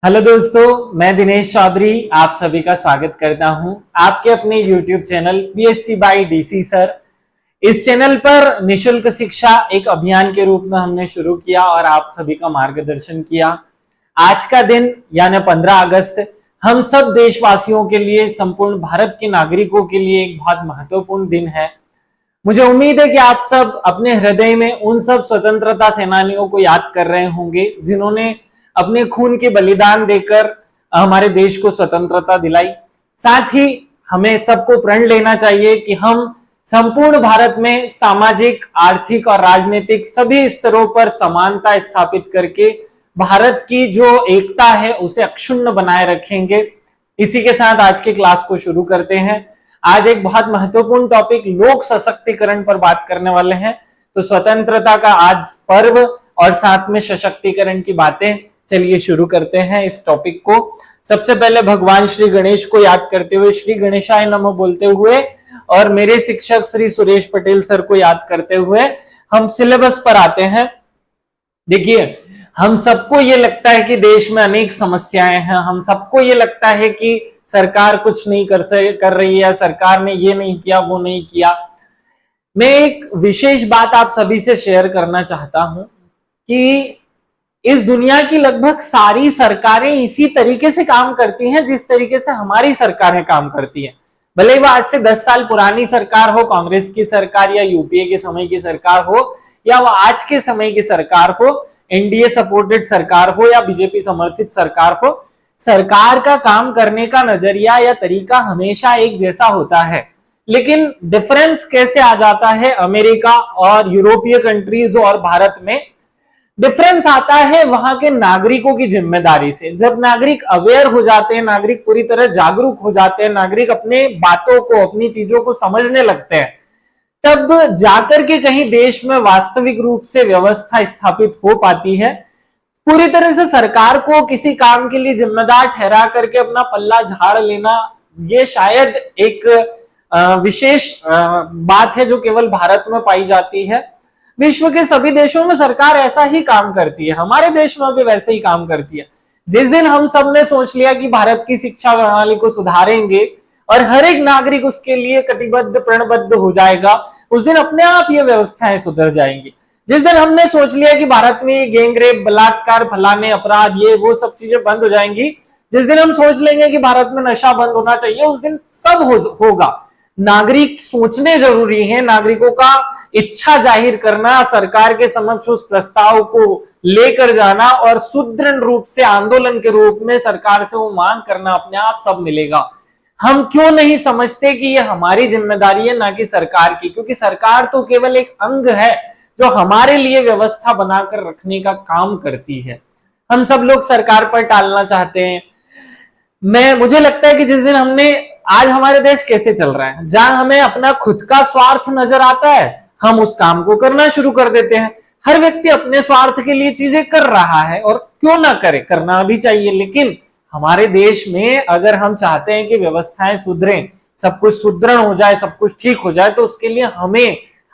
Hello दोस्तों, मैं दिनेश चौधरी आप सभी का स्वागत करता हूं आपके अपने YouTube channel BSc by DC sir. इस चैनल पर निशुल्क शिक्षा एक अभियान के रूप में हमने शुरू किया और आप सभी का मार्गदर्शन किया। आज का दिन यानी 15 अगस्त हम सब देशवासियों के लिए, संपूर्ण भारत के नागरिकों के लिए एक बहुत महत्वपूर्ण दिन है। मुझे उम्मीद है कि आप सब अपने हृदय में उन सब स्वतंत्रता सेनानियों को याद कर रहे होंगे जिन्होंने अपने खून के बलिदान देकर हमारे देश को स्वतंत्रता दिलाई। साथ ही हमें सबको प्रण लेना चाहिए कि हम संपूर्ण भारत में सामाजिक, आर्थिक और राजनीतिक सभी स्तरों पर समानता स्थापित करके भारत की जो एकता है उसे अक्षुण्ण बनाए रखेंगे। इसी के साथ आज के क्लास को शुरू करते हैं। आज एक बहुत महत्वपूर्ण टॉपिक लोक सशक्तिकरण पर बात करने वाले हैं। तो स्वतंत्रता का आज पर्व और साथ में सशक्तिकरण की बातें, चलिए शुरू करते हैं इस टॉपिक को। सबसे पहले भगवान श्री गणेश को याद करते हुए, श्री गणेशाय नमः बोलते हुए और मेरे शिक्षक श्री सुरेश पटेल सर को याद करते हुए हम सिलेबस पर आते हैं। देखिए, हम सबको ये लगता है कि देश में अनेक समस्याएं हैं, हम सबको ये लगता है कि सरकार कुछ नहीं कर रही है, सरकार ने ये नहीं किया, वो नहीं किया। मैं एक विशेष बात आप सभी से शेयर करना चाहता हूं कि इस दुनिया की लगभग सारी सरकारें इसी तरीके से काम करती हैं जिस तरीके से हमारी सरकारें काम करती हैं। भले ही वो आज से 10 साल पुरानी सरकार हो, कांग्रेस की सरकार या यूपीए के समय की सरकार हो, या वो आज के समय की सरकार हो, एनडीए सपोर्टेड सरकार हो या बीजेपी समर्थित सरकार हो, सरकार का काम करने का नजरिया या तरीका हमेशा एक जैसा होता है। लेकिन डिफरेंस कैसे आ जाता है अमेरिका और यूरोपीय कंट्रीज और भारत में? डिफरेंस आता है वहां के नागरिकों की जिम्मेदारी से। जब नागरिक अवेयर हो जाते हैं, नागरिक पूरी तरह जागरूक हो जाते हैं, नागरिक अपने बातों को, अपनी चीजों को समझने लगते हैं, तब जाकर के कहीं देश में वास्तविक रूप से व्यवस्था स्थापित हो पाती है। पूरी तरह से सरकार को किसी काम के लिए जिम्मेदार ठहरा करके अपना पल्ला झाड़ लेना, ये शायद एक विशेष बात है जो केवल भारत में पाई जाती है। विश्व के सभी देशों में सरकार ऐसा ही काम करती है, हमारे देश में भी वैसे ही काम करती है। जिस दिन हम सब ने सोच लिया कि भारत की शिक्षा प्रणाली को सुधारेंगे और हर एक नागरिक उसके लिए कटिबद्ध, प्रणबद्ध हो जाएगा, उस दिन अपने आप ये व्यवस्थाएं सुधर जाएंगी। जिस दिन हमने सोच लिया कि भारत में ये गैंग रेप, बलात्कार, फलाने अपराध, ये वो सब चीजें बंद हो जाएंगी, जिस दिन हम सोच लेंगे कि भारत में नशा बंद होना चाहिए, उस दिन सब होगा। नागरिक सोचने जरूरी है, नागरिकों का इच्छा जाहिर करना, सरकार के समक्ष उस प्रस्ताव को लेकर जाना और सुदृढ़ रूप से आंदोलन के रूप में सरकार से वो मांग करना, अपने आप सब मिलेगा। हम क्यों नहीं समझते कि ये हमारी जिम्मेदारी है, ना कि सरकार की? क्योंकि सरकार तो केवल एक अंग है जो हमारे लिए व्यवस्था बनाकर रखने का काम करती है। हम सब लोग सरकार पर टालना चाहते हैं। मुझे लगता है कि जिस दिन आज हमारे देश कैसे चल रहा है, जहां हमें अपना खुद का स्वार्थ नजर आता है, हम उस काम को करना शुरू कर देते हैं। हर व्यक्ति अपने स्वार्थ के लिए चीजें कर रहा है और क्यों ना करे, करना भी चाहिए। लेकिन हमारे देश में अगर हम चाहते हैं कि व्यवस्थाएं सुधरें, सब कुछ सुदृढ़ हो जाए, सब कुछ ठीक हो जाए, तो उसके लिए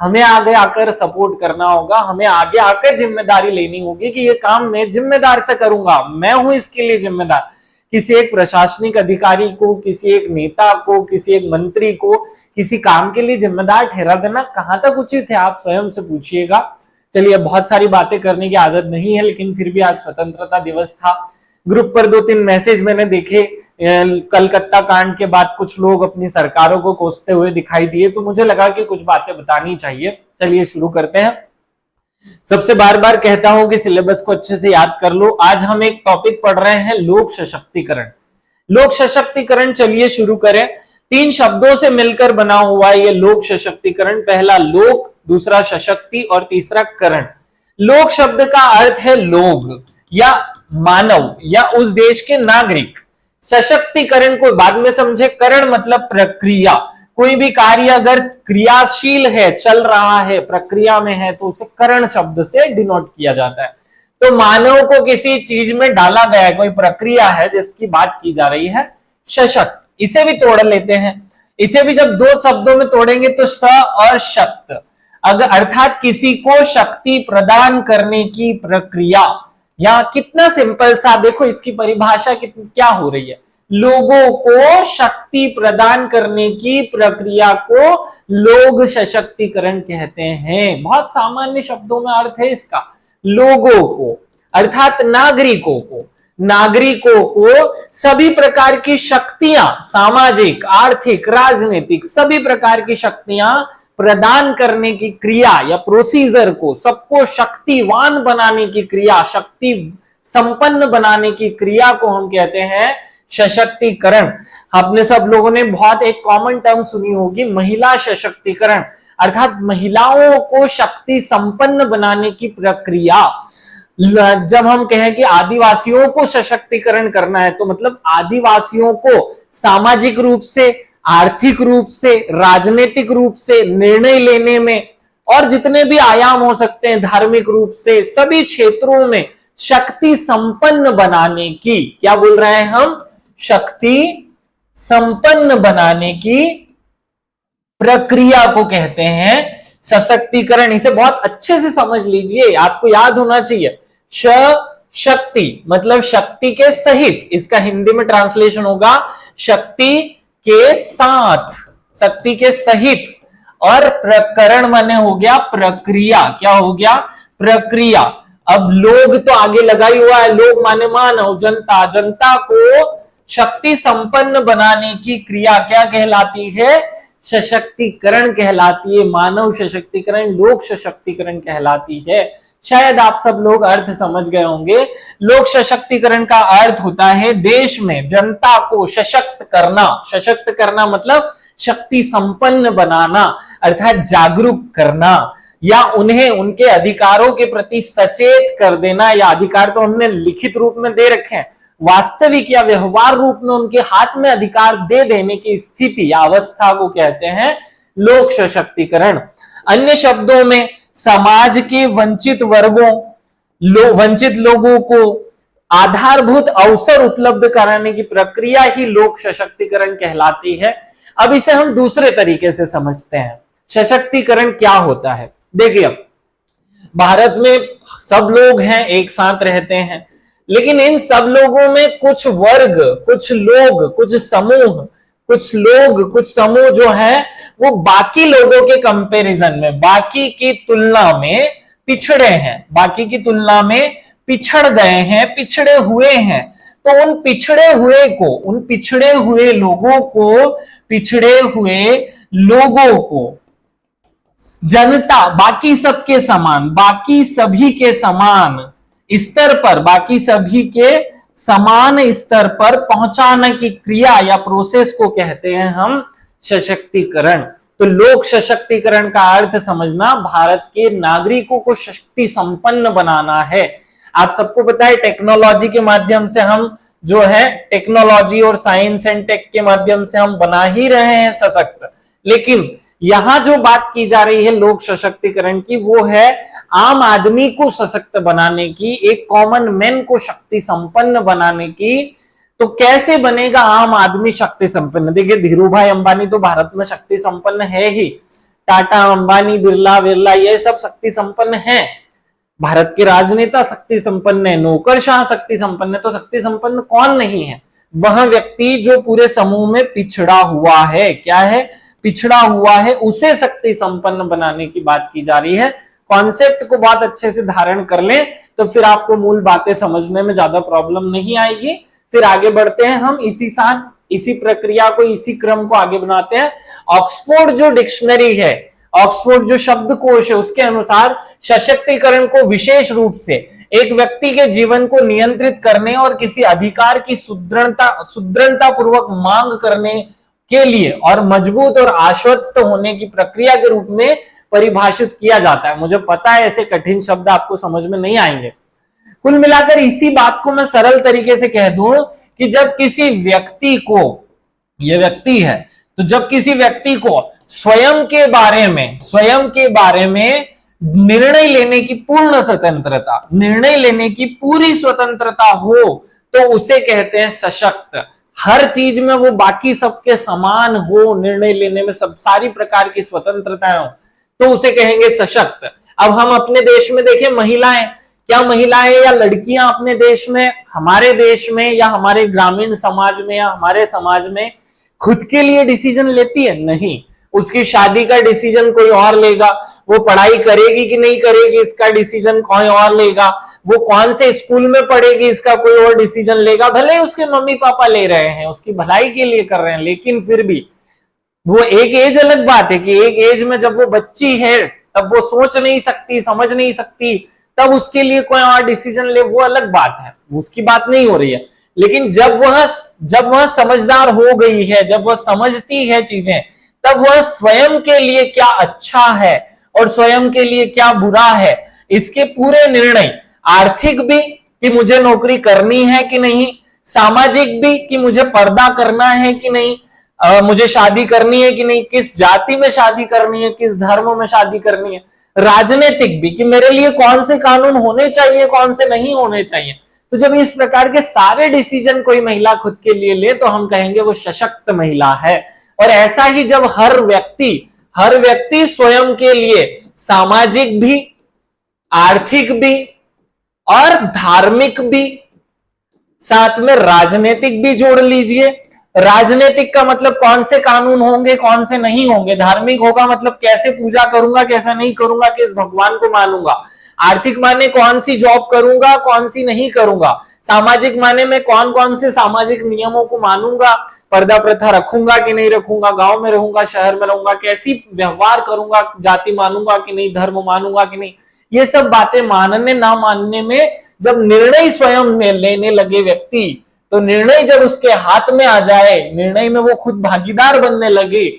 हमें आगे आकर सपोर्ट करना होगा, हमें आगे आकर जिम्मेदारी लेनी होगी कि ये काम मैं जिम्मेदार से करूंगा, मैं हूं इसके लिए जिम्मेदार। किसी एक प्रशासनिक अधिकारी को, किसी एक नेता को, किसी एक मंत्री को किसी काम के लिए जिम्मेदार ठहरा देना कहां तक उचित है, आप स्वयं से पूछिएगा। चलिए, बहुत सारी बातें करने की आदत नहीं है, लेकिन फिर भी आज स्वतंत्रता दिवस था। ग्रुप पर 2-3 मैसेज मैंने देखे। कलकत्ता कांड के बाद कुछ लोग अपनी सरकारों को कोसते हुए दिखाई दिए, तो मुझे लगा कि कुछ बातें बतानी चाहिए। चलिए शुरू करते हैं। सबसे बार बार कहता हूं कि सिलेबस को अच्छे से याद कर लो। आज हम एक टॉपिक पढ़ रहे हैं, लोक सशक्तिकरण। लोक सशक्तिकरण, चलिए शुरू करें। 3 शब्दों से मिलकर बना हुआ ये लोक सशक्तिकरण। पहला लोक, दूसरा सशक्ति और तीसरा करण। लोक शब्द का अर्थ है लोग या मानव या उस देश के नागरिक। सशक्तिकरण को बाद में समझे। करण मतलब प्रक्रिया। कोई भी कार्य अगर क्रियाशील है, चल रहा है, प्रक्रिया में है, तो उसे करण शब्द से डिनोट किया जाता है। तो मानव को किसी चीज में डाला गया है, कोई प्रक्रिया है जिसकी बात की जा रही है, सशक्त। इसे भी तोड़ लेते हैं। इसे भी जब 2 शब्दों में तोड़ेंगे तो स और शक्त, अगर अर्थात किसी को शक्ति प्रदान करने की प्रक्रिया, यहाँ कितना सिंपल सा, देखो इसकी परिभाषा क्या हो रही है, लोगों को शक्ति प्रदान करने की प्रक्रिया को लोग सशक्तिकरण कहते हैं। बहुत सामान्य शब्दों में अर्थ है इसका, लोगों को अर्थात नागरिकों को सभी प्रकार की शक्तियां, सामाजिक, आर्थिक, राजनीतिक सभी प्रकार की शक्तियां प्रदान करने की क्रिया या प्रोसीजर को, सबको शक्तिवान बनाने की क्रिया, शक्ति संपन्न बनाने की क्रिया को हम कहते हैं सशक्तिकरण। आपने सब लोगों ने बहुत एक कॉमन टर्म सुनी होगी, महिला सशक्तिकरण, अर्थात महिलाओं को शक्ति संपन्न बनाने की प्रक्रिया। जब हम कहें कि आदिवासियों को सशक्तिकरण करना है, तो मतलब आदिवासियों को सामाजिक रूप से, आर्थिक रूप से, राजनीतिक रूप से, निर्णय लेने में और जितने भी आयाम हो सकते हैं धार्मिक रूप से, सभी क्षेत्रों में शक्ति संपन्न बनाने की, क्या बोल रहे हैं हम, शक्ति संपन्न बनाने की प्रक्रिया को कहते हैं सशक्तिकरण। इसे बहुत अच्छे से समझ लीजिए, आपको याद होना चाहिए। शक्ति मतलब शक्ति के सहित, इसका हिंदी में ट्रांसलेशन होगा शक्ति के साथ, शक्ति के सहित, और प्रकरण माने हो गया प्रक्रिया। क्या हो गया, प्रक्रिया। अब लोग तो आगे लगा ही हुआ है, लोग माने मानव, जनता, जनता को शक्ति संपन्न बनाने की क्रिया क्या कहलाती है, सशक्तिकरण कहलाती है। मानव सशक्तिकरण, लोक सशक्तिकरण कहलाती है। शायद आप सब लोग अर्थ समझ गए होंगे। लोक सशक्तिकरण का अर्थ होता है देश में जनता को सशक्त करना। सशक्त करना मतलब शक्ति संपन्न बनाना, अर्थात जागरूक करना, या उन्हें उनके अधिकारों के प्रति सचेत कर देना। या अधिकार तो हमने लिखित रूप में दे रखे हैं, वास्तविक या व्यवहार रूप में उनके हाथ में अधिकार दे देने की स्थिति या अवस्था को कहते हैं लोक सशक्तिकरण। अन्य शब्दों में समाज के वंचित वर्गों, वंचित लोगों को आधारभूत अवसर उपलब्ध कराने की प्रक्रिया ही लोक सशक्तिकरण कहलाती है। अब इसे हम दूसरे तरीके से समझते हैं, सशक्तिकरण क्या होता है। देखिए, अब भारत में सब लोग हैं, एक साथ रहते हैं, लेकिन इन सब लोगों में कुछ वर्ग, कुछ लोग, कुछ समूह, कुछ समूह जो है वो बाकी लोगों के कंपैरिजन में, बाकी की तुलना में पिछड़े हैं, बाकी की तुलना में पिछड़ गए हैं, पिछड़े हुए हैं। तो उन पिछड़े हुए को, उन पिछड़े हुए लोगों को जनता बाकी सबके समान, बाकी सभी के समान स्तर पर, बाकी सभी के समान स्तर पर पहुंचाने की क्रिया या प्रोसेस को कहते हैं हम सशक्तिकरण। तो लोक सशक्तिकरण का अर्थ समझना, भारत के नागरिकों को शक्ति संपन्न बनाना है। आप सबको पता है टेक्नोलॉजी के माध्यम से हम जो है, टेक्नोलॉजी और साइंस एंड टेक के माध्यम से हम बना ही रहे हैं सशक्त, लेकिन यहां जो बात की जा रही है लोक सशक्तिकरण की, वो है आम आदमी को सशक्त बनाने की, एक कॉमन मैन को शक्ति संपन्न बनाने की। तो कैसे बनेगा आम आदमी शक्ति संपन्न? देखिए, धीरू भाई अंबानी तो भारत में शक्ति संपन्न है ही, टाटा, अंबानी, बिरला ये सब शक्ति संपन्न है। भारत के राजनेता शक्ति संपन्न है, नौकरशाह शक्ति संपन्न है। तो शक्ति संपन्न कौन नहीं है? वह व्यक्ति जो पूरे समूह में पिछड़ा हुआ है। क्या है? पिछड़ा हुआ है, उसे शक्ति संपन्न बनाने की बात की जा रही है। कॉन्सेप्ट को बहुत अच्छे से धारण कर लें तो फिर आपको मूल बातें समझने में ज्यादा प्रॉब्लम नहीं आएगी। फिर आगे बढ़ते हैं हम, इसी प्रक्रिया को, इसी क्रम को आगे बनाते हैं। ऑक्सफोर्ड जो डिक्शनरी है, ऑक्सफोर्ड जो शब्दकोश है, उसके अनुसार सशक्तिकरण को विशेष रूप से एक व्यक्ति के जीवन को नियंत्रित करने और किसी अधिकार की सुदृढ़ता पूर्वक मांग करने के लिए और मजबूत और आश्वस्त होने की प्रक्रिया के रूप में परिभाषित किया जाता है। मुझे पता है ऐसे कठिन शब्द आपको समझ में नहीं आएंगे। कुल मिलाकर इसी बात को मैं सरल तरीके से कह दूं कि जब किसी व्यक्ति को, ये व्यक्ति है, तो जब किसी व्यक्ति को स्वयं के बारे में निर्णय लेने की पूर्ण स्वतंत्रता, निर्णय लेने की पूरी स्वतंत्रता हो, तो उसे कहते हैं सशक्त। हर चीज में वो बाकी सबके समान हो, निर्णय लेने में सब सारी प्रकार की स्वतंत्रता हो, तो उसे कहेंगे सशक्त। अब हम अपने देश में देखें, महिलाएं क्या महिलाएं या लड़कियां अपने देश में, हमारे देश में या हमारे ग्रामीण समाज में या हमारे समाज में खुद के लिए डिसीजन लेती है? नहीं। उसकी शादी का डिसीजन कोई और लेगा, वो पढ़ाई करेगी कि नहीं करेगी इसका डिसीजन कोई और लेगा, वो कौन से स्कूल में पढ़ेगी इसका कोई और डिसीजन लेगा। भले ही उसके मम्मी पापा ले रहे हैं, उसकी भलाई के लिए कर रहे हैं, लेकिन फिर भी वो एक एज अलग बात है कि एक एज में जब वो बच्ची है तब वो सोच नहीं सकती, समझ नहीं सकती, तब उसके लिए कोई और डिसीजन ले, वो अलग बात है, उसकी बात नहीं हो रही है। लेकिन जब वह समझदार हो गई है, जब वह समझती है चीजें, तब वह स्वयं के लिए क्या अच्छा है और स्वयं के लिए क्या बुरा है, इसके पूरे निर्णय, आर्थिक भी कि मुझे नौकरी करनी है कि नहीं, सामाजिक भी कि मुझे पर्दा करना है कि नहीं, मुझे शादी करनी है कि नहीं, किस जाति में शादी करनी है, किस धर्म में शादी करनी है, राजनीतिक भी कि मेरे लिए कौन से कानून होने चाहिए, कौन से नहीं होने चाहिए। तो जब इस प्रकार के सारे डिसीजन कोई महिला खुद के लिए ले तो हम कहेंगे वो सशक्त महिला है। और ऐसा ही जब हर व्यक्ति स्वयं के लिए सामाजिक भी, आर्थिक भी और धार्मिक भी, साथ में राजनीतिक भी जोड़ लीजिए। राजनीतिक का मतलब कौन से कानून होंगे, कौन से नहीं होंगे। धार्मिक होगा मतलब कैसे पूजा करूंगा, कैसा नहीं करूंगा, किस भगवान को मानूंगा। आर्थिक माने कौन सी जॉब करूंगा, कौन सी नहीं करूंगा। सामाजिक माने में कौन कौन से सामाजिक नियमों को मानूंगा, पर्दा प्रथा रखूंगा कि नहीं रखूंगा, गांव में रहूंगा, शहर में रहूंगा, कैसी व्यवहार करूंगा, जाति मानूंगा कि नहीं, धर्म मानूंगा कि नहीं। ये सब बातें मानने ना मानने में जब निर्णय स्वयं में लेने लगे व्यक्ति, तो निर्णय जब उसके हाथ में आ जाए, निर्णय में वो खुद भागीदार बनने लगे,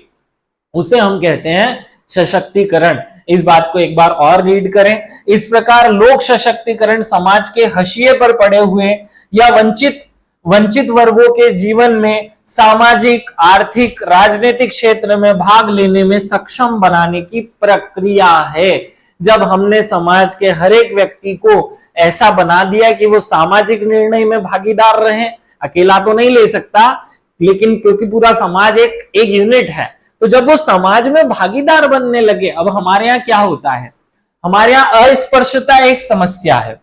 उसे हम कहते हैं सशक्तिकरण। इस बात को एक बार और रीड करें। इस प्रकार लोक सशक्तिकरण समाज के हाशिए पर पड़े हुए या वंचित वर्गों के जीवन में सामाजिक, आर्थिक, राजनीतिक क्षेत्र में भाग लेने में सक्षम बनाने की प्रक्रिया है। जब हमने समाज के हर एक व्यक्ति को ऐसा बना दिया कि वो सामाजिक निर्णय में भागीदार रहे, अकेला तो नहीं ले सकता, लेकिन क्योंकि पूरा समाज एक यूनिट है, तो जब वो समाज में भागीदार बनने लगे, अब हमारे यहाँ क्या होता है, हमारे यहाँ अस्पृश्यता एक समस्या है।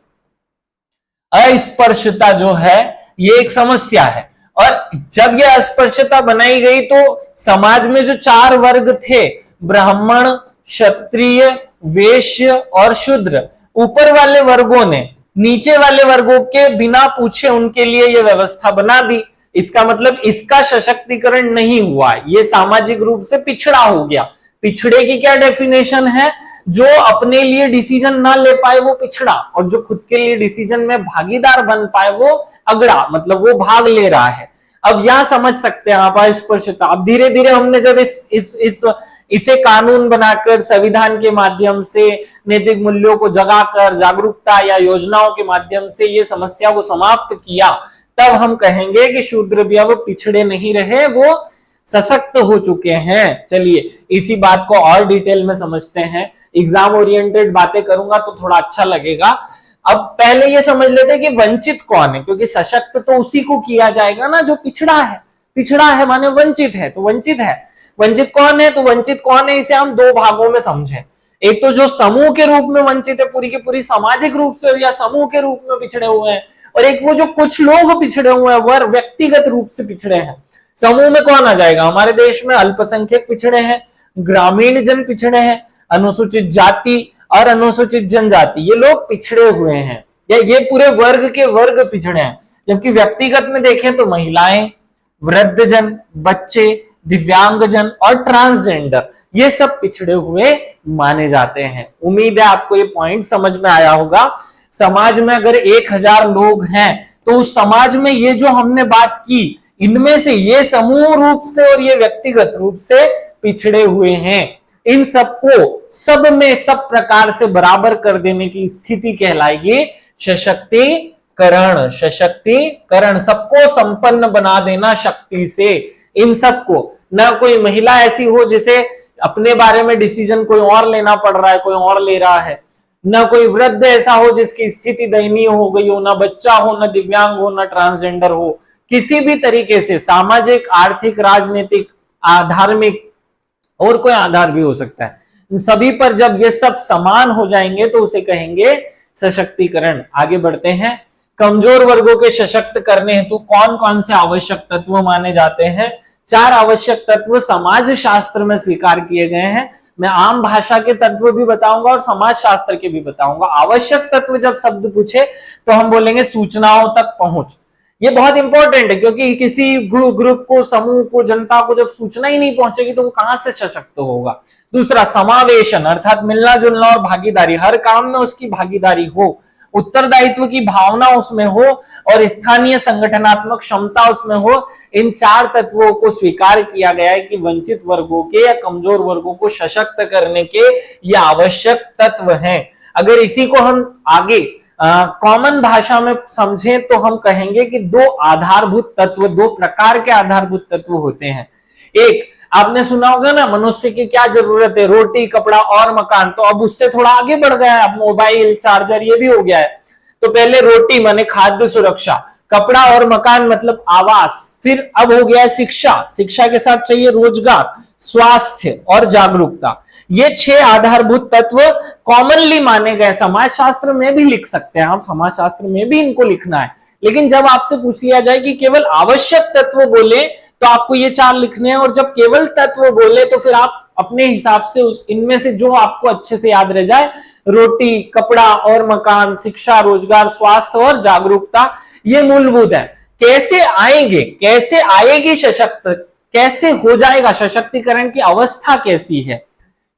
अस्पृश्यता जो है ये एक समस्या है, और जब ये अस्पृश्यता बनाई गई तो समाज में जो 4 वर्ग थे, ब्राह्मण, क्षत्रिय, वैश्य और शूद्र, ऊपर वाले वर्गों ने नीचे वाले वर्गों के बिना पूछे उनके लिए यह व्यवस्था बना दी। इसका मतलब इसका सशक्तिकरण नहीं हुआ, ये सामाजिक रूप से पिछड़ा हो गया। पिछड़े की क्या डेफिनेशन है? जो अपने लिए डिसीजन ना ले पाए वो पिछड़ा, और जो खुद के लिए डिसीजन में भागीदार बन पाए वो अगड़ा, मतलब वो भाग ले रहा है। अब यहां समझ सकते हैं आप अस्पृश्यता। अब धीरे धीरे हमने जब इसे कानून बनाकर, संविधान के माध्यम से, नैतिक मूल्यों को जगाकर, जागरूकता या योजनाओं के माध्यम से ये समस्या को समाप्त किया, तब हम कहेंगे कि शूद्र भी अब पिछड़े नहीं रहे, वो सशक्त हो चुके हैं। चलिए इसी बात को और डिटेल में समझते हैं। एग्जाम ओरिएंटेड बातें करूंगा तो थोड़ा अच्छा लगेगा। अब पहले ये समझ लेते हैं कि वंचित कौन है, क्योंकि सशक्त तो उसी को किया जाएगा ना जो पिछड़ा है। पिछड़ा है माने वंचित है, तो वंचित है। वंचित कौन है? तो वंचित कौन है, इसे हम 2 भागों में समझें। एक तो जो समूह के रूप में वंचित है, पूरी की पूरी सामाजिक रूप से या समूह के रूप में पिछड़े हुए हैं, और एक वो जो कुछ लोग पिछड़े हुए हैं, वह व्यक्तिगत रूप से पिछड़े हैं। समूह में कौन आ जाएगा? हमारे देश में अल्पसंख्यक पिछड़े हैं, ग्रामीण जन पिछड़े हैं, अनुसूचित जाति और अनुसूचित जनजाति, ये लोग पिछड़े हुए हैं, या ये पूरे वर्ग के वर्ग पिछड़े हैं। जबकि व्यक्तिगत में देखें तो महिलाएं, वृद्धजन, बच्चे, दिव्यांगजन और ट्रांसजेंडर, ये सब पिछड़े हुए माने जाते हैं। उम्मीद है आपको ये पॉइंट समझ में आया होगा। समाज में अगर 1000 लोग हैं तो उस समाज में ये जो हमने बात की, इनमें से ये समूह रूप से और ये व्यक्तिगत रूप से पिछड़े हुए हैं। इन सबको सब में सब प्रकार से बराबर कर देने की स्थिति कहलाएगी सशक्तिकरण। सशक्तिकरण, सबको संपन्न बना देना शक्ति से। इन सबको, ना कोई महिला ऐसी हो जिसे अपने बारे में डिसीजन कोई और लेना पड़ रहा है, कोई और ले रहा है, ना कोई वृद्ध ऐसा हो जिसकी स्थिति दयनीय हो गई हो, ना बच्चा हो, ना दिव्यांग हो, ना ट्रांसजेंडर हो। किसी भी तरीके से सामाजिक, आर्थिक, राजनीतिक, धार्मिक और कोई आधार भी हो सकता है, सभी पर जब ये सब समान हो जाएंगे तो उसे कहेंगे सशक्तिकरण। आगे बढ़ते हैं। कमजोर वर्गों के सशक्त करने हेतु कौन कौन से आवश्यक तत्व माने जाते हैं? 4 आवश्यक तत्व समाज शास्त्र में स्वीकार किए गए हैं। मैं आम भाषा के तत्व भी बताऊंगा और समाज शास्त्र के भी बताऊंगा। आवश्यक तत्व जब शब्द पूछे तो हम बोलेंगे सूचनाओं तक पहुंच। ये बहुत इंपॉर्टेंट है, क्योंकि किसी ग्रुप को, समूह को, जनता को जब सूचना ही नहीं पहुंचेगी तो वो कहां से सशक्त होगा। दूसरा, समावेशन अर्थात मिलना जुलना और भागीदारी, हर काम में उसकी भागीदारी हो, उत्तरदायित्व की भावना उसमें हो और स्थानीय संगठनात्मक क्षमता उसमें हो। इन 4 तत्वों को स्वीकार किया गया है कि वंचित वर्गों के या कमजोर वर्गों को सशक्त करने के ये आवश्यक तत्व हैं। अगर इसी को हम आगे कॉमन भाषा में समझें तो हम कहेंगे कि 2 आधारभूत तत्व, 2 प्रकार के आधारभूत तत्व होते हैं। एक, आपने सुना होगा ना, मनुष्य की क्या जरूरत है? रोटी, कपड़ा और मकान। तो अब उससे थोड़ा आगे बढ़ गया है, अब मोबाइल, चार्जर ये भी हो गया है। तो पहले रोटी माने खाद्य सुरक्षा, कपड़ा और मकान मतलब आवास, फिर अब हो गया है शिक्षा, शिक्षा के साथ चाहिए रोजगार, स्वास्थ्य और जागरूकता। ये 6 आधारभूत तत्व कॉमनली माने गए। समाज शास्त्र में भी लिख सकते हैं आप, समाज शास्त्र में भी इनको लिखना है। लेकिन जब आपसे पूछ लिया जाए कि केवल आवश्यक तत्व बोले तो आपको ये 4 लिखने हैं, और जब केवल तत्व बोले तो फिर आप अपने हिसाब से उस इनमें से जो आपको अच्छे से याद रह जाए, रोटी, कपड़ा और मकान, शिक्षा, रोजगार, स्वास्थ्य और जागरूकता, ये मूलभूत है। कैसे आएंगे, कैसे आएगी सशक्त, कैसे हो जाएगा सशक्तिकरण की अवस्था कैसी है,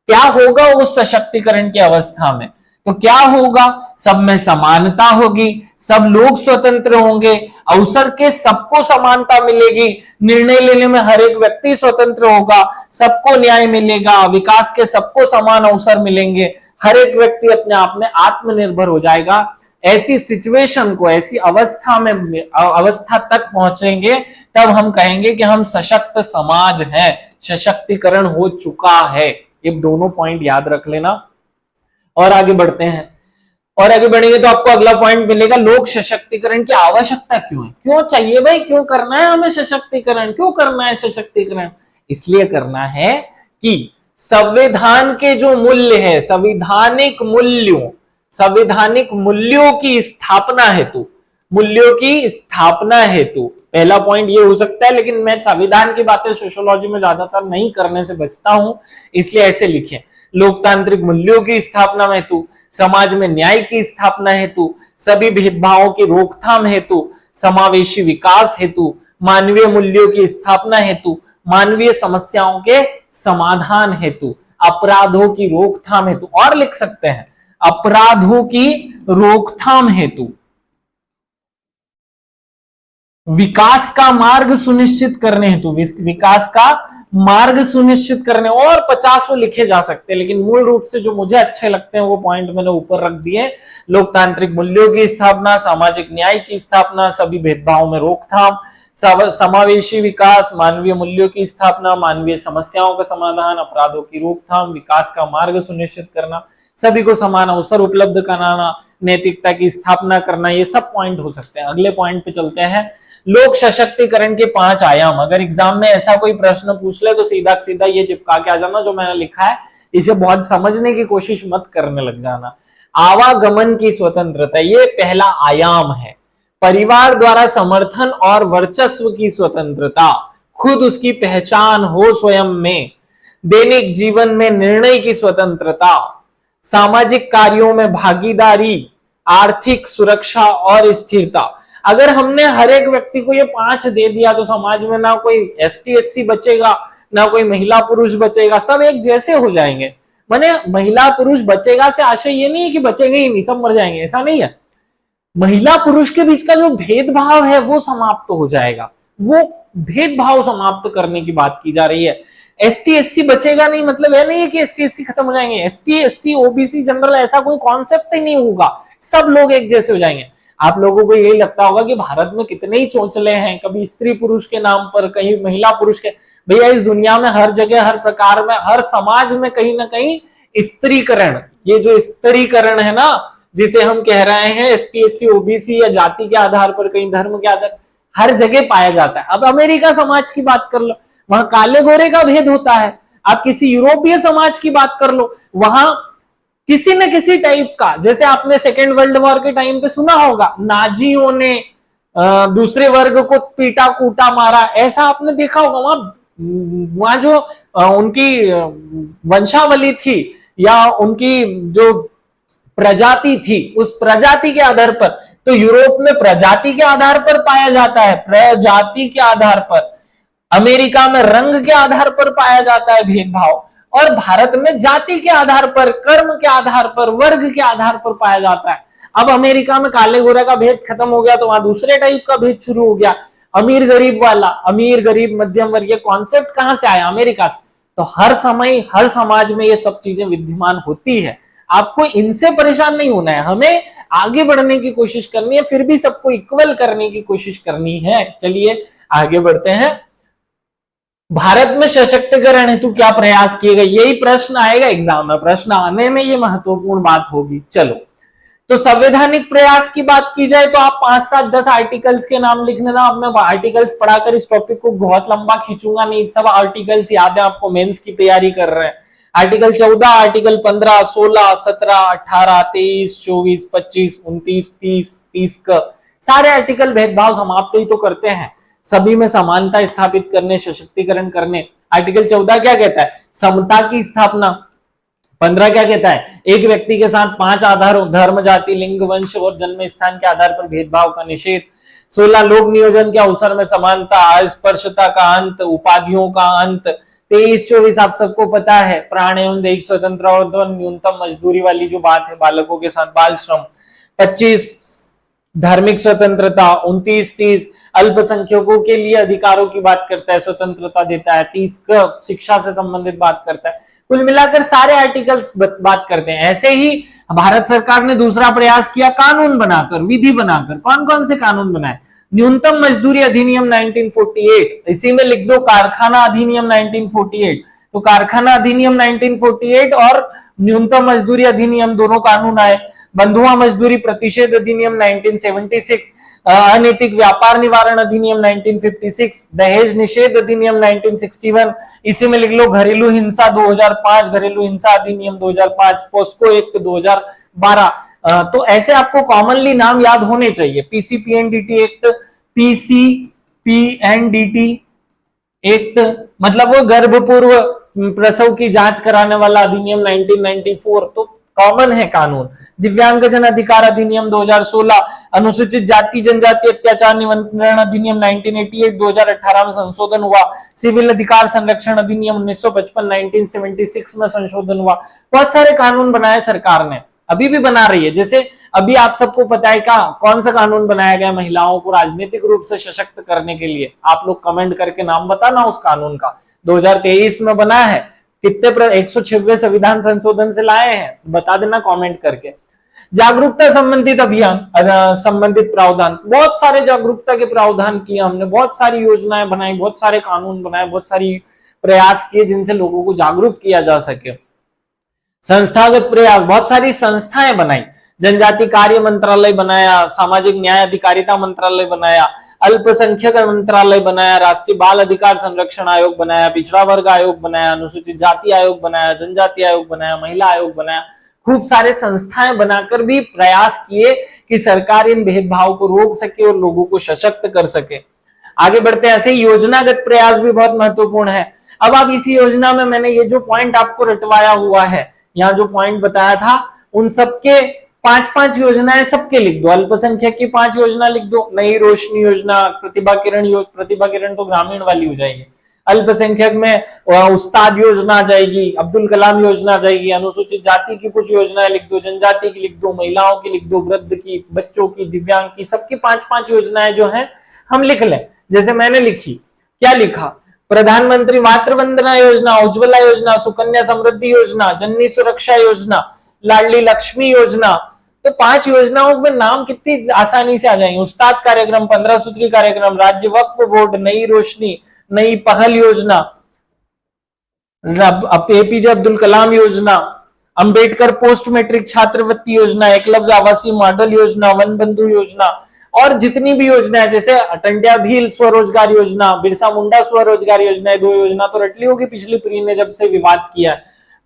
क्या होगा उस सशक्तिकरण की अवस्था में? तो क्या होगा? सब में समानता होगी, सब लोग स्वतंत्र होंगे, अवसर के सबको समानता मिलेगी, निर्णय लेने में हर एक व्यक्ति स्वतंत्र होगा, सबको न्याय मिलेगा, विकास के सबको समान अवसर मिलेंगे, हर एक व्यक्ति अपने आप में आत्मनिर्भर हो जाएगा। ऐसी सिचुएशन को, ऐसी अवस्था में, अवस्था तक पहुंचेंगे तब हम कहेंगे कि हम सशक्त समाज हैं, सशक्तिकरण हो चुका है। ये दोनों पॉइंट याद रख लेना। और आगे बढ़ते हैं, और आगे बढ़ेंगे तो आपको अगला पॉइंट मिलेगा, लोक सशक्तिकरण की आवश्यकता क्यों है? क्यों चाहिए भाई, क्यों करना है हमें सशक्तिकरण, क्यों करना है सशक्तिकरण? इसलिए करना है कि संविधान के जो मूल्य है, संवैधानिक मूल्यों की स्थापना हेतु, पहला पॉइंट ये हो सकता है, लेकिन मैं संविधान की बातें सोशियोलॉजी में ज्यादातर नहीं करने से बचता हूं, इसलिए ऐसे लिखे। लोकतांत्रिक मूल्यों की स्थापना हेतु, समाज में न्याय की स्थापना हेतु, सभी भेदभावों की रोकथाम हेतु, समावेशी विकास हेतु, मानवीय मूल्यों की स्थापना हेतु, मानवीय समस्याओं के समाधान हेतु, अपराधों की रोकथाम हेतु, और लिख सकते हैं अपराधों की रोकथाम हेतु, विकास का मार्ग सुनिश्चित करने हेतु, विकास का मार्ग सुनिश्चित करने, और 50 लिखे जा सकते हैं, लेकिन मूल रूप से जो मुझे अच्छे लगते हैं वो पॉइंट मैंने ऊपर रख दिए। लोकतांत्रिक मूल्यों की स्थापना, सामाजिक न्याय की स्थापना, सभी भेदभावों में रोकथाम, समावेशी विकास, मानवीय मूल्यों की स्थापना, मानवीय समस्याओं का समाधान, अपराधों की रोकथाम, विकास का मार्ग सुनिश्चित करना, सभी को समान अवसर उपलब्ध कराना, नैतिकता की स्थापना करना, ये सब पॉइंट हो सकते हैं। अगले पॉइंट पे चलते हैं, लोक सशक्तिकरण के 5 आयाम। अगर एग्जाम में ऐसा कोई प्रश्न पूछ ले तो सीधा सीधा ये चिपका के आ जाना जो मैंने लिखा है, इसे बहुत समझने की कोशिश मत करने लग जाना। आवागमन की स्वतंत्रता, ये पहला आयाम है। परिवार द्वारा समर्थन और वर्चस्व की स्वतंत्रता, खुद उसकी पहचान हो स्वयं में। दैनिक जीवन में निर्णय की स्वतंत्रता, सामाजिक कार्यों में भागीदारी, आर्थिक सुरक्षा और स्थिरता। अगर हमने हर एक व्यक्ति को ये 5 दे दिया तो समाज में ना कोई एसटी एससी बचेगा, ना कोई महिला पुरुष बचेगा, सब एक जैसे हो जाएंगे। माने महिला पुरुष बचेगा से आशय ये नहीं है कि बचेंगे ही नहीं, सब मर जाएंगे, ऐसा नहीं है। महिला पुरुष के बीच का जो भेदभाव है वो समाप्त हो जाएगा, वो भेदभाव समाप्त करने की बात की जा रही है। एसटी एससी बचेगा नहीं मतलब यह नहीं है कि एसटी एससी खत्म हो जाएंगे, एसटी एससी ओबीसी जनरल ऐसा कोई कॉन्सेप्ट ही नहीं होगा, सब लोग एक जैसे हो जाएंगे। आप लोगों को यही लगता होगा कि भारत में कितने ही चोंचले हैं, कभी स्त्री पुरुष के नाम पर, कहीं महिला पुरुष के। भैया इस दुनिया में हर जगह, हर प्रकार में, हर समाज में कहीं ना कहीं स्त्रीकरण, ये जो स्त्रीकरण है ना, जिसे हम कह रहे हैं एसटी एससी ओबीसी या जाति के आधार पर, कहीं धर्म के आधार, हर जगह पाया जाता है। अब अमेरिका समाज की बात कर लो, वहां काले गोरे का भेद होता है, आप किसी यूरोपीय समाज की बात कर लो, वहां किसी न किसी टाइप का, जैसे आपने सेकेंड वर्ल्ड वॉर के टाइम पे सुना होगा नाजियों ने दूसरे वर्ग को पीटा कूटा मारा, ऐसा आपने देखा होगा। वहां जो उनकी वंशावली थी या उनकी जो प्रजाति थी, उस प्रजाति के आधार पर, तो यूरोप में प्रजाति के आधार पर पाया जाता है, प्रजाति के आधार पर। अमेरिका में रंग के आधार पर पाया जाता है भेदभाव, और भारत में जाति के आधार पर, कर्म के आधार पर, वर्ग के आधार पर पाया जाता है। अब अमेरिका में काले गोरे का भेद खत्म हो गया, तो वहां दूसरे टाइप का भेद शुरू हो गया, अमीर गरीब वाला। अमीर गरीब मध्यम वर्ग, कॉन्सेप्ट कहां से आया? अमेरिका से। तो हर समय हर समाज में ये सब चीजें विद्यमान होती है, आपको इनसे परेशान नहीं होना है, हमें आगे बढ़ने की कोशिश करनी है, फिर भी सबको इक्वल करने की कोशिश करनी है। चलिए आगे बढ़ते हैं। भारत में सशक्तिकरण हेतु क्या प्रयास किए गए? यही प्रश्न आएगा एग्जाम में, प्रश्न आने में ये महत्वपूर्ण बात होगी। चलो, तो संवैधानिक प्रयास की बात की जाए तो आप 5, 7, 10 आर्टिकल्स के नाम लिख लेना। अब मैं आर्टिकल्स पढ़ाकर इस टॉपिक को बहुत लंबा खींचूंगा नहीं, सब आर्टिकल्स याद है आपको, मेंस की तैयारी कर रहे हैं। आर्टिकल 14, आर्टिकल 15, 16, 17, 18, 23, 24, 25, 29, 30 का सारे आर्टिकल भेदभाव समाप्त ही तो करते हैं, सभी में समानता स्थापित करने, सशक्तिकरण करने। आर्टिकल 14 क्या कहता है? समता की स्थापना। 15 क्या कहता है? एक व्यक्ति के साथ 5 आधारों, धर्म, जाति, लिंग, वंश और जन्म स्थान के आधार पर भेदभाव का निषेध। 16 लोक नियोजन के अवसर में समानता, अस्पृश्यता का अंत, उपाधियों का अंत। 23-24 आप सबको पता है, प्राण एवं दैहिक स्वतंत्रता और न्यूनतम मजदूरी वाली जो बात है, बालकों के साथ बाल श्रम। 25 धार्मिक स्वतंत्रता। 29-30 अल्पसंख्यकों के लिए अधिकारों की बात करता है, स्वतंत्रता देता है। 30 शिक्षा से संबंधित बात करता है। कुल मिलाकर सारे आर्टिकल्स बात करते हैं। ऐसे ही भारत सरकार ने दूसरा प्रयास किया, कानून बनाकर, विधि बनाकर। कौन कौन से कानून बनाए? न्यूनतम मजदूरी अधिनियम 1948, इसी में लिख दो कारखाना अधिनियम 1948। तो कारखाना अधिनियम 1948 और न्यूनतम मजदूरी अधिनियम दोनों कानून आए। बंधुआ मजदूरी प्रतिषेध अधिनियम 1976, अनैतिक व्यापार निवारण अधिनियम 1956, दहेज निषेध अधिनियम 1961, इसी में लिख लो घरेलू हिंसा 2005, घरेलू हिंसा अधिनियम 2005, पोस्को एक्ट 2012। तो ऐसे आपको कॉमनली नाम याद होने चाहिए। पीसीपीएनडीटी एक्ट, पीसीपीएनडीटी एक्ट मतलब वो गर्भपूर्व प्रसव की जांच कराने वाला अधिनियम 1994, तो कॉमन है कानून। दिव्यांगजन अधिकार अधिनियम 2016, अनुसूचित जाति जनजाति अत्याचार नियंत्रण अधिनियम 1988 2018 में संशोधन हुआ। सिविल अधिकार संरक्षण अधिनियम 1955 1976 में संशोधन हुआ। बहुत सारे कानून बनाए सरकार ने, अभी भी बना रही है। जैसे अभी आप सबको पता है कौन सा कानून बनाया गया महिलाओं को राजनीतिक रूप से सशक्त करने के लिए? आप लोग कमेंट करके नाम बताना उस कानून का। 2023 में बना है। कितने 196 संविधान संशोधन से लाए हैं, बता देना कमेंट करके। जागरूकता संबंधित अभियान, संबंधित प्रावधान, बहुत सारे जागरूकता के प्रावधान किए हमने, बहुत सारी योजनाएं बनाई, बहुत सारे कानून बनाए, बहुत सारी प्रयास किए जिनसे लोगों को जागरूक किया जा सके। संस्थागत प्रयास, बहुत सारी संस्थाएं बनाई। जनजाति कार्य मंत्रालय बनाया, सामाजिक न्याय अधिकारिता मंत्रालय बनाया, अल्पसंख्यक मंत्रालय बनाया, राष्ट्रीय बाल अधिकार संरक्षण आयोग बनाया, पिछड़ा वर्ग आयोग बनाया, अनुसूचित जाति आयोग बनाया, जनजाति आयोग बनाया, महिला आयोग बनाया। खूब सारे संस्थाएं बनाकर भी प्रयास किए कि सरकार इन भेदभाव को रोक सके और लोगों को सशक्त कर सके। आगे बढ़ते हैं। ऐसे योजनागत प्रयास भी बहुत महत्वपूर्ण है। अब आप इसी योजना में मैंने ये जो पॉइंट आपको रटवाया हुआ है, यहाँ जो पॉइंट बताया था, उन सबके 5-5 योजनाएं सबके लिख दो। अल्पसंख्यक की 5 योजना लिख दो। नई रोशनी योजना, प्रतिभा किरण तो ग्रामीण वाली हो जाएगी। अल्पसंख्यक में उस्ताद योजना आ जाएगी, अब्दुल कलाम योजना आ जाएगी। अनुसूचित जाति की कुछ योजनाएं लिख दो, जनजाति की लिख दो, महिलाओं की लिख दो, वृद्ध की, बच्चों की, दिव्यांग की, सबकी 5-5 योजनाएं जो है हम लिख लें। जैसे मैंने लिखी, क्या लिखा? प्रधानमंत्री मातृ वंदना योजना, उज्ज्वला योजना, सुकन्या समृद्धि योजना, जननी सुरक्षा योजना, लाडली लक्ष्मी योजना। तो 5 योजनाओं में नाम कितनी आसानी से आ जाएंगे। उस्ताद कार्यक्रम, 15 सूत्री कार्यक्रम, राज्य वक्फ बोर्ड, नई रोशनी, नई पहल योजना, एपीजे अब्दुल कलाम योजना, अंबेडकर पोस्ट मैट्रिक छात्रवृत्ति योजना, एकलव्य आवासीय मॉडल योजना, वन बंधु योजना और जितनी भी योजना है, जैसे अटंटिया भील स्वरोजगार योजना, बिरसा मुंडा स्वरोजगार योजना, 2 योजना तो रटली होगी पिछली पीढ़ी ने जब से विवाद किया।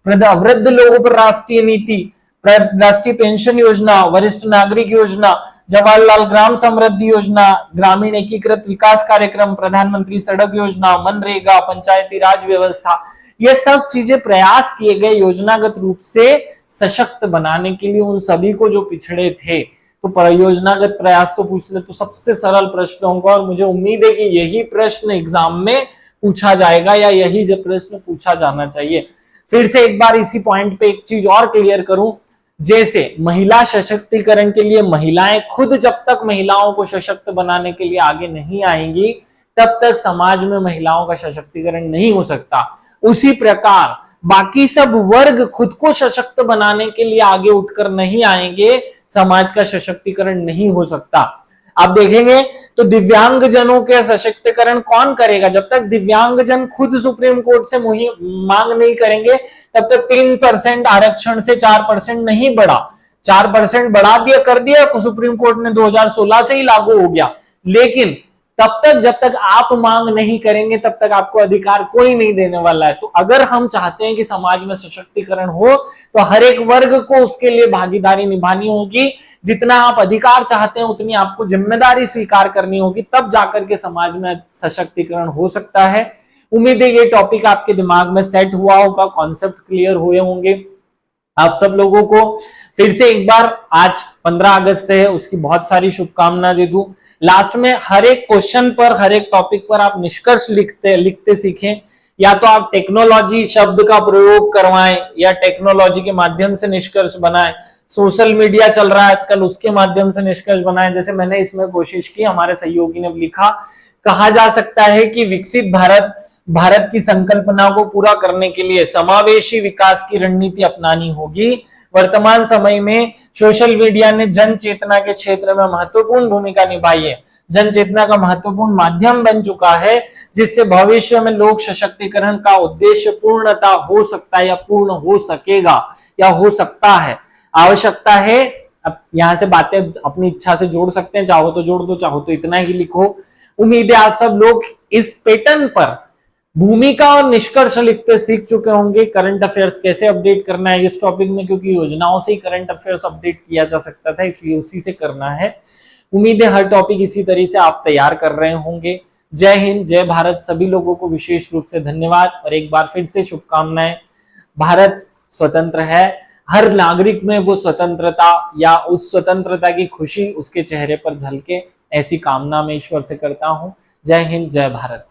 वृद्ध लोगों पर राष्ट्रीय नीति, राष्ट्रीय पेंशन योजना, वरिष्ठ नागरिक योजना, जवाहरलाल ग्राम समृद्धि योजना, ग्रामीण एकीकृत विकास कार्यक्रम, प्रधानमंत्री सड़क योजना, मनरेगा, पंचायती राज व्यवस्था, ये सब चीजें प्रयास किए गए योजनागत रूप से सशक्त बनाने के लिए उन सभी को जो पिछड़े थे। तो परियोजनागत प्रयास तो पूछ ले तो सबसे सरल प्रश्न होगा, और मुझे उम्मीद है कि यही प्रश्न एग्जाम में पूछा जाएगा या यही जब प्रश्न पूछा जाना चाहिए। फिर से एक बार इसी पॉइंट पे एक चीज और क्लियर करूं, जैसे महिला सशक्तिकरण के लिए महिलाएं खुद जब तक महिलाओं को सशक्त बनाने के लिए आगे नहीं आएंगी तब तक समाज में महिलाओं का सशक्तिकरण नहीं हो सकता। उसी प्रकार बाकी सब वर्ग खुद को सशक्त बनाने के लिए आगे उठकर नहीं आएंगे, समाज का सशक्तिकरण नहीं हो सकता। आप देखेंगे तो दिव्यांग जनों के सशक्तिकरण कौन करेगा? जब तक दिव्यांग जन खुद सुप्रीम कोर्ट से मांग नहीं करेंगे तब तक 3% आरक्षण से 4% नहीं बढ़ा। 4% बढ़ा दिया, कर दिया सुप्रीम कोर्ट ने, 2016 से ही लागू हो गया। लेकिन तब तक जब तक आप मांग नहीं करेंगे तब तक आपको अधिकार कोई नहीं देने वाला है। तो अगर हम चाहते हैं कि समाज में सशक्तिकरण हो तो हर एक वर्ग को उसके लिए भागीदारी निभानी होगी। जितना आप अधिकार चाहते हैं उतनी आपको जिम्मेदारी स्वीकार करनी होगी, तब जाकर के समाज में सशक्तिकरण हो सकता है। उम्मीद है ये टॉपिक आपके दिमाग में सेट हुआ होगा, कॉन्सेप्ट क्लियर हुए होंगे आप सब लोगों को। फिर से एक बार आज 15 अगस्त है, उसकी बहुत सारी शुभकामना दे दूं। लास्ट में हर एक क्वेश्चन पर, हर एक टॉपिक पर आप निष्कर्ष लिखते सीखें। या तो आप टेक्नोलॉजी शब्द का प्रयोग करवाएं या टेक्नोलॉजी के माध्यम से निष्कर्ष बनाएं। सोशल मीडिया चल रहा है आजकल, उसके माध्यम से निष्कर्ष बनाएं। जैसे मैंने इसमें कोशिश की, हमारे सहयोगी ने लिखा, कहा जा सकता है कि विकसित भारत की संकल्पना को पूरा करने के लिए समावेशी विकास की रणनीति अपनानी होगी। वर्तमान समय में सोशल मीडिया ने जन चेतना के क्षेत्र में महत्वपूर्ण भूमिका निभाई है, जन चेतना का महत्वपूर्ण माध्यम बन चुका है, जिससे भविष्य में लोक सशक्तिकरण का उद्देश्य पूर्णता हो सकता है या पूर्ण हो सकेगा या हो सकता है। आवश्यकता है, अब यहां से बातें अपनी इच्छा से जोड़ सकते हैं, चाहो तो जोड़ दो, चाहो तो इतना ही लिखो। उम्मीद है आप सब लोग इस पैटर्न पर भूमिका और निष्कर्ष लिखते सीख चुके होंगे। करंट अफेयर्स कैसे अपडेट करना है इस टॉपिक में, क्योंकि योजनाओं से ही करंट अफेयर्स अपडेट किया जा सकता था, इसलिए उसी से करना है। उम्मीद है हर टॉपिक इसी तरह से आप तैयार कर रहे होंगे। जय हिंद, जय भारत। सभी लोगों को विशेष रूप से धन्यवाद और एक बार फिर से शुभकामनाएं। भारत स्वतंत्र है, हर नागरिक में वो स्वतंत्रता या उस स्वतंत्रता की खुशी उसके चेहरे पर झलके, ऐसी कामना मैं ईश्वर से करता हूं। जय हिंद, जय भारत।